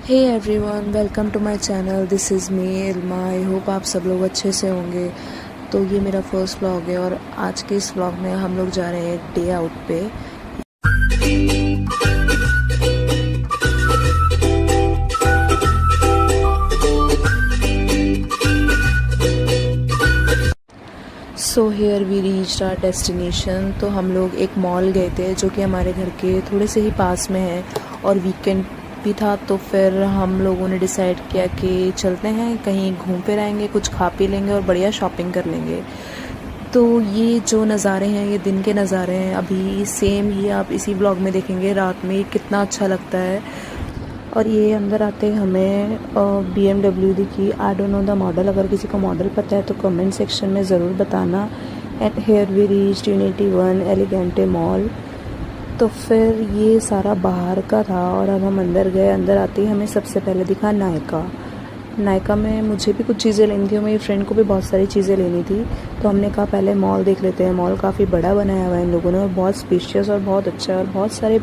Hey everyone, welcome to my channel. This is me Ilma. I hope आप सब लोग अच्छे से होंगे। तो ये मेरा फर्स्ट व्लॉग है और आज के इस व्लॉग में हम लोग जा रहे हैं डे आउट पे। So here we reached our destination. तो हम लोग एक मॉल गए थे जो कि हमारे घर के थोड़े से ही पास में है और वीकेंड भी था। तो फिर हम लोगों ने डिसाइड किया कि चलते हैं, कहीं घूम फिर आएंगे, कुछ खा पी लेंगे और बढ़िया शॉपिंग कर लेंगे। तो ये जो नज़ारे हैं ये दिन के नज़ारे हैं। अभी सेम ही आप इसी व्लॉग में देखेंगे रात में कितना अच्छा लगता है। और ये अंदर आते हमें BMW दिखी। I don't know the model. अगर किसी को मॉडल पता है तो कमेंट सेक्शन में ज़रूर बताना। And here we reached unity 1 elegante mall. तो फिर ये सारा बाहर का था और अब हम अंदर गए। अंदर आते ही हमें सबसे पहले दिखा नायका में मुझे भी कुछ चीज़ें लेनी थी और मेरी फ्रेंड को भी बहुत सारी चीज़ें लेनी थी। तो हमने कहा पहले मॉल देख लेते हैं। मॉल काफ़ी बड़ा बनाया हुआ है इन लोगों ने और बहुत स्पेशियस और बहुत अच्छा है और बहुत सारे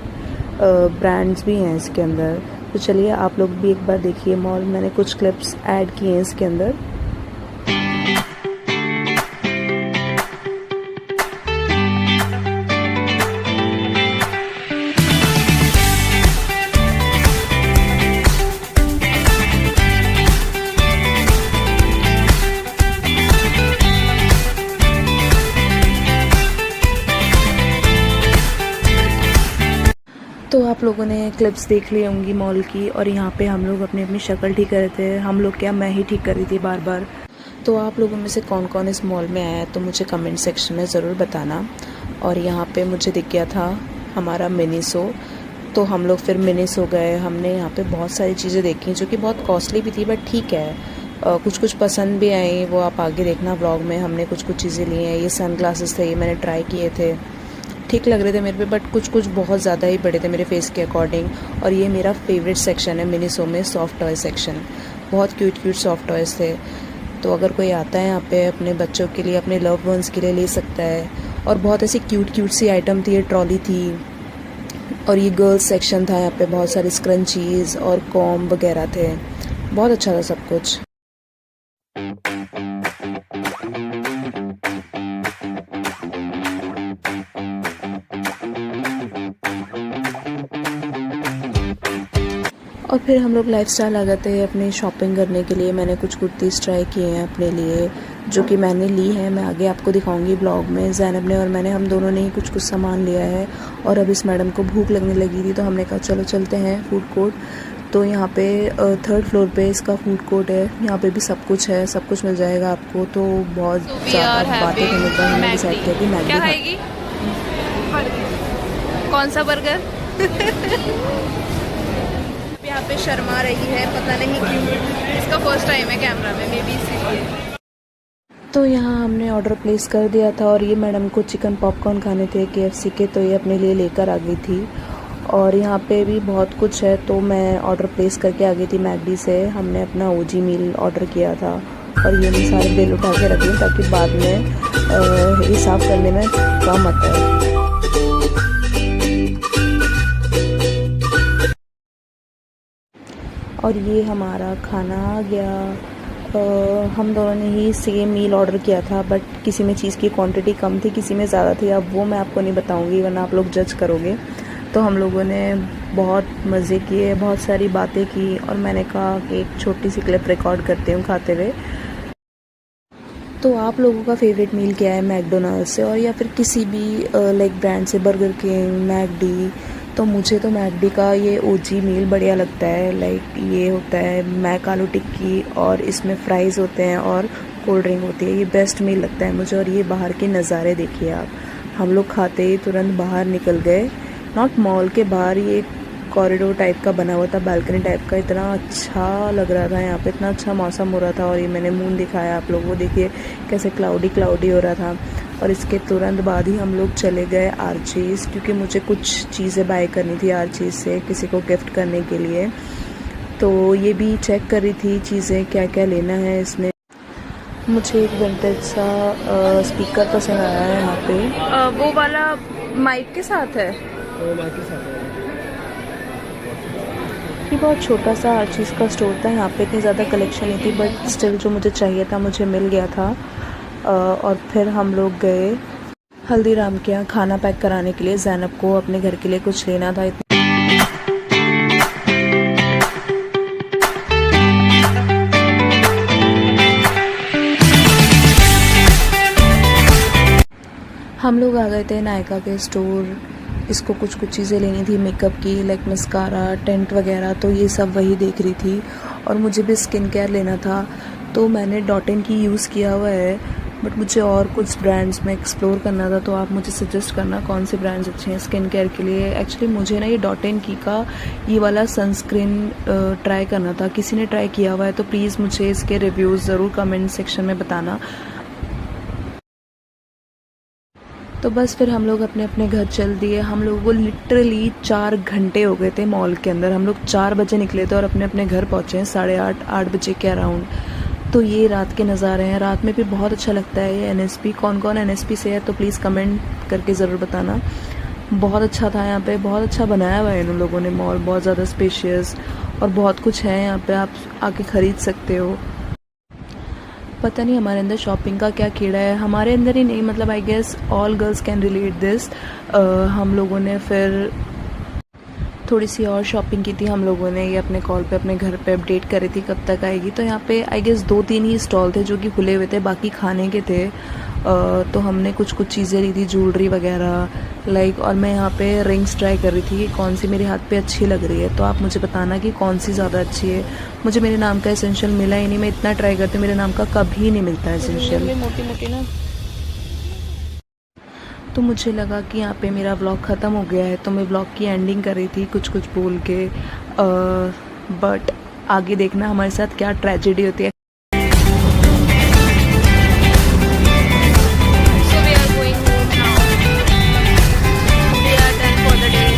ब्रांड्स भी हैं इसके अंदर। तो चलिए आप लोग भी एक बार देखिए मॉल। मैंने कुछ क्लिप्स ऐड किए हैं इसके अंदर। तो आप लोगों ने क्लिप्स देख ली होंगी मॉल की। और यहाँ पे हम लोग अपनी अपनी शक्ल ठीक कर रहे थे। हम लोग क्या, मैं ही ठीक कर रही थी बार बार। तो आप लोगों में से कौन कौन इस मॉल में आया है तो मुझे कमेंट सेक्शन में ज़रूर बताना। और यहाँ पे मुझे दिख गया था हमारा मिनीसो। तो हम लोग फिर मिनीसो गए। हमने यहाँ पे बहुत सारी चीज़ें देखी जो कि बहुत कॉस्टली भी थी बट ठीक है। कुछ कुछ पसंद भी आई, वो आप आगे देखना व्लॉग में। हमने कुछ कुछ चीज़ें ली हैं। ये सन ग्लासेस थे, ये मैंने ट्राई किए थे, ठीक लग रहे थे मेरे पे बट कुछ कुछ बहुत ज़्यादा ही बड़े थे मेरे फेस के अकॉर्डिंग। और ये मेरा फेवरेट सेक्शन है मिनीसो में, सॉफ्ट टॉय सेक्शन। बहुत क्यूट क्यूट सॉफ्ट टॉयज़ थे। तो अगर कोई आता है यहाँ पे अपने बच्चों के लिए, अपने लव वंस के लिए ले सकता है। और बहुत ऐसी क्यूट क्यूट सी आइटम थी। ये ट्रॉली थी और ये गर्ल्स सेक्शन था। यहाँ पे बहुत सारे स्क्रंचीज़ और कॉम वगैरह थे। बहुत अच्छा था सब कुछ। और फिर हम लोग लाइफस्टाइल आ जाते हैं अपनी शॉपिंग करने के लिए। मैंने कुछ कुर्तीज़ ट्राई किए हैं अपने लिए जो कि मैंने ली हैं। मैं आगे आपको दिखाऊंगी ब्लॉग में। ज़ैनब ने और मैंने, हम दोनों ने ही कुछ कुछ सामान लिया है। और अब इस मैडम को भूख लगने लगी थी तो हमने कहा चलो चलते हैं फूड कोर्ट। तो यहाँ पे 3rd फ्लोर पे इसका फूड कोर्ट है। यहाँ पे भी सब कुछ है, सब कुछ मिल जाएगा आपको। तो बहुत ज़्यादा बातें करने पर हमने डिसाइड किया कि मैगी खाएगी। कौन सा बर्गर? यहाँ पे शर्मा रही है, पता नहीं क्यों। इसका फर्स्ट टाइम है कैमरा में, मे बी इसलिए। तो यहाँ हमने ऑर्डर प्लेस कर दिया था और ये मैडम को चिकन पॉपकॉर्न खाने थे KFC के, तो ये अपने लिए लेकर आ गई थी। और यहाँ पे भी बहुत कुछ है तो मैं ऑर्डर प्लेस करके आ गई थी मैकडी से। हमने अपना OG मील ऑर्डर किया था और ये मैं सारे बिल उठा के रख लूँ ताकि बाद में हिसाब करने में काम आता है। और ये हमारा खाना आ गया। हम दोनों ने ही सेम मील ऑर्डर किया था बट किसी में चीज़ की क्वांटिटी कम थी, किसी में ज़्यादा थी। अब वो मैं आपको नहीं बताऊंगी वरना आप लोग जज करोगे। तो हम लोगों ने बहुत मज़े किए, बहुत सारी बातें की और मैंने कहा कि एक छोटी सी क्लिप रिकॉर्ड करती हूँ खाते हुए। तो आप लोगों का फेवरेट मील क्या है मैकडोनल्ड से और या फिर किसी भी लाइक ब्रांड से, बर्गर किंग, मैकडी? तो मुझे तो मैकडी का ये OG मील बढ़िया लगता है। लाइक ये होता है मैक आलू टिक्की और इसमें फ्राइज़ होते हैं और कोल्ड ड्रिंक होती है। ये बेस्ट मील लगता है मुझे। और ये बाहर के नज़ारे देखिए आप। हम लोग खाते ही तुरंत बाहर निकल गए। नॉट मॉल के बाहर, ये कॉरिडोर टाइप का बना हुआ था, बालकनी टाइप का। इतना अच्छा लग रहा था यहाँ पे, इतना अच्छा मौसम हो रहा था। और ये मैंने मून दिखाया आप लोगों को, देखिए कैसे क्लाउडी क्लाउडी हो रहा था। और इसके तुरंत बाद ही हम लोग चले गए आर्चीज़ क्योंकि मुझे कुछ चीज़ें बाय करनी थी आर्चीज़ से किसी को गिफ्ट करने के लिए। तो ये भी चेक कर रही थी चीज़ें क्या क्या लेना है इसमें। मुझे एक विंटेज सा स्पीकर पसंद आया है यहाँ पे। वो वाला माइक के साथ है। वो माइक के साथ है। ये बहुत छोटा सा हर चीज़ का स्टोर था, यहाँ पे इतनी ज़्यादा कलेक्शन नहीं थी, बट स्टिल जो मुझे चाहिए था मुझे मिल गया था। और फिर हम लोग गए हल्दीराम के यहाँ खाना पैक कराने के लिए। ज़ैनब को अपने घर के लिए कुछ लेना था। हम लोग आ गए थे नायका के स्टोर। इसको कुछ चीज़ें लेनी थी मेकअप की, लाइक मस्कारा, टेंट वगैरह, तो ये सब वही देख रही थी। और मुझे भी स्किन केयर लेना था, तो मैंने डॉट इन की यूज़ किया हुआ है, बट मुझे और कुछ ब्रांड्स में एक्सप्लोर करना था। तो आप मुझे सजेस्ट करना कौन से ब्रांड्स अच्छे हैं स्किन केयर के लिए। एक्चुअली मुझे ना ये डॉट इन की का ये वाला सनस्क्रीन ट्राई करना था। किसी ने ट्राई किया हुआ है तो प्लीज़ मुझे इसके रिव्यूज़ ज़रूर कमेंट सेक्शन में बताना। तो बस फिर हम लोग अपने अपने घर चल दिए। हम लोगों को लिटरली 4 घंटे हो गए थे मॉल के अंदर। हम लोग 4 बजे निकले थे और अपने अपने घर पहुँचे हैं 8:30 बजे के अराउंड। तो ये रात के नज़ारे हैं। रात में भी बहुत अच्छा लगता है ये NSP। कौन कौन NSP से है तो प्लीज़ कमेंट करके ज़रूर बताना। बहुत अच्छा था यहाँ पे, बहुत अच्छा बनाया हुआ है इन लोगों ने मॉल, बहुत ज़्यादा स्पेशियस और बहुत कुछ है यहाँ पे, आप आके ख़रीद सकते हो। पता नहीं हमारे अंदर शॉपिंग का क्या कीड़ा है, हमारे अंदर ही नहीं, मतलब I guess all girls can relate this. हम लोगों ने फिर थोड़ी सी और शॉपिंग की थी। हम लोगों ने ये अपने कॉल पे अपने घर पे अपडेट करी थी कब तक आएगी। तो यहाँ पे आई गेस 2-3 ही स्टॉल थे जो कि खुले हुए थे, बाकी खाने के थे। तो हमने कुछ चीज़ें ली थी, ज्वेलरी वगैरह लाइक। और मैं यहाँ पे रिंग्स ट्राई कर रही थी कि कौन सी मेरे हाथ पे अच्छी लग रही है। तो आप मुझे बताना कि कौन सी ज़्यादा अच्छी है। मुझे मेरे नाम का एसेंशियल मिला ही नहीं। मैं इतना ट्राई करती हूँ, मेरे नाम का कभी नहीं मिलता एसेंशियल। मोटी मोटी ना। तो मुझे लगा कि यहाँ पे मेरा व्लॉग ख़त्म हो गया है, तो मैं व्लॉग की एंडिंग कर रही थी कुछ बोल के। बट आगे देखना हमारे साथ क्या ट्रेजेडी होती है। So we are going home now. We are done for the day.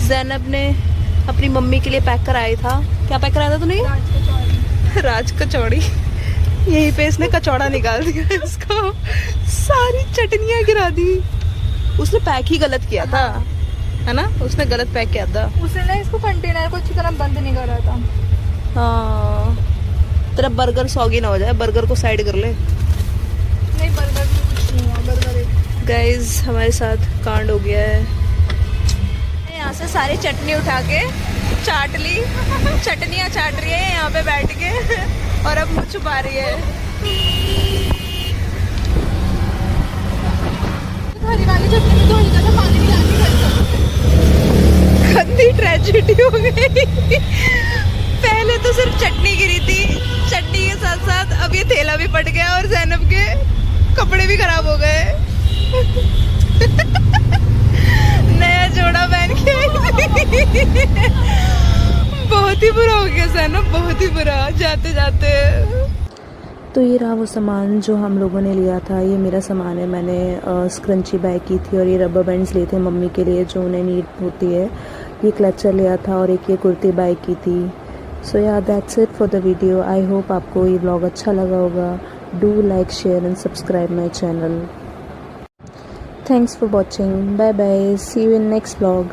Zainab ने अपनी मम्मी के लिए पैक कराया था। क्या पैक कराया था तूने? राज कचौड़ी। यहीं पे इसने कचौड़ा निकाल दिया है उसको, सारी चटनियाँ गिरा दी। उसने पैक ही गलत किया था, है ना? उसने गलत पैक किया था। उसने ना इसको कंटेनर को अच्छी तरह बंद नहीं करा था। हाँ, तेरा बर्गर सॉगी ना हो जाए, बर्गर को साइड कर ले। नहीं, बर्गर में कुछ नहीं हुआ, बर्गर एक। गाइज हमारे साथ कांड हो गया है। यहाँ से सारी चटनी उठा के चाट ली, चटनियाँ चाट रही है यहाँ पे बैठ के, और अब मुँह छुपा रही है। हरी वाली चटनी में तो हरी जगह पानी मिला के गंदी ट्रेजेडी हो गई। पहले तो सिर्फ चटनी गिरी थी, चटनी के साथ साथ अब ये थैला भी फट गया और ज़ैनब के कपड़े भी खराब हो गए। नया जोड़ा पहन के आई थी। बहुत ही बुरा हो गया ज़ैनब, बहुत ही बुरा जाते जाते। तो ये रहा वो सामान जो हम लोगों ने लिया था। ये मेरा सामान है। मैंने स्क्रंची बाय की थी और ये रबर बैंड्स लिए थे मम्मी के लिए जो उन्हें नीड होती है। ये क्लचर लिया था और एक ये कुर्ती बाय की थी। So yeah that's it for the video. I hope आपको ये व्लॉग अच्छा लगा होगा। Do like, share and subscribe my channel. Thanks for watching. Bye bye, see you in next vlog.